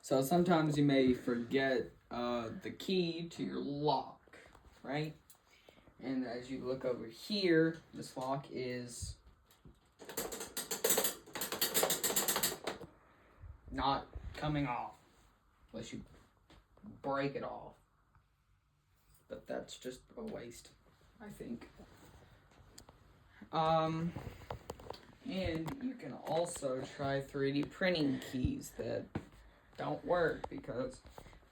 So sometimes you may forget the key to your lock, right? And as you look over here, this lock is not coming off unless you break it off. But that's just a waste, I think. And you can also try 3D printing keys that don't work, because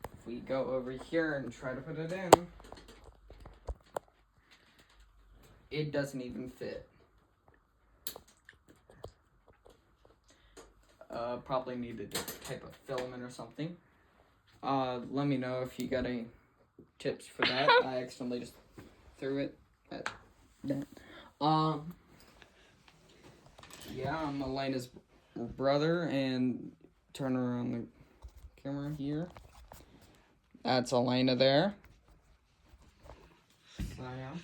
if we go over here and try to put it in, it doesn't even fit. Probably need a different type of filament or something. Let me know if you got any tips for that. I accidentally just threw it at that. Yeah, I'm Elena's brother, and turn around the camera here. That's Elena there. So yeah.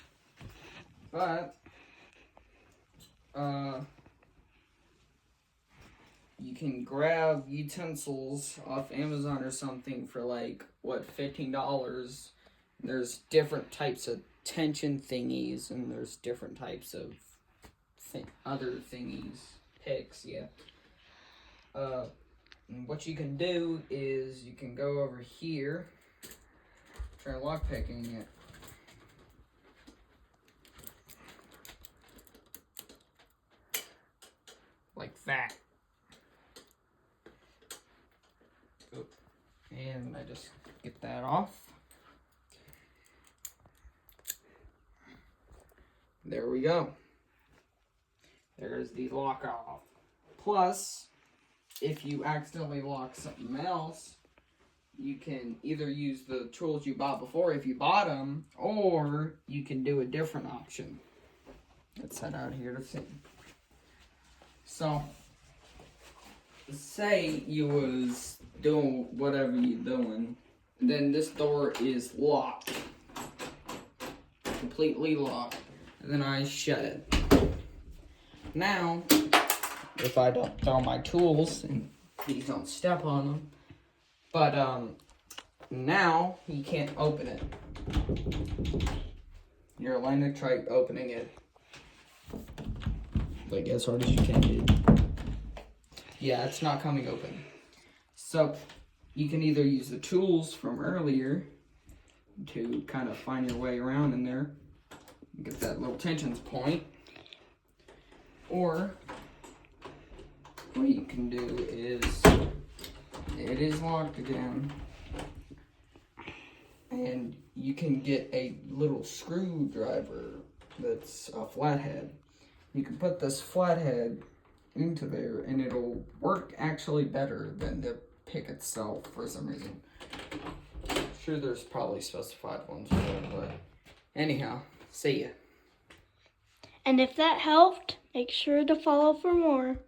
But you can grab utensils off Amazon or something for like, what, $15. There's different types of tension thingies, and there's different types of other thingies, picks, yeah. What you can do is you can go over here, try lockpicking it. Like that. Oop. And I just get that off. There we go. There's the lock off. Plus, if you accidentally lock something else, you can either use the tools you bought before if you bought them, or you can do a different option. Let's head out here to see. So, say you was doing whatever you're doing, then this door is locked. Completely locked. And then I shut it. Now, if I don't throw my tools, and please don't step on them, but now you can't open it. You're Elena, try opening it. Like as hard as you can, dude. Yeah, it's not coming open. So you can either use the tools from earlier to kind of find your way around in there, get that little tension point, or what you can do is, it is locked again, and you can get a little screwdriver that's a flathead. You can put this flathead into there, and it'll work actually better than the pick itself for some reason. I'm sure there's probably specified ones for it, but anyhow, see ya. And if that helped, make sure to follow for more.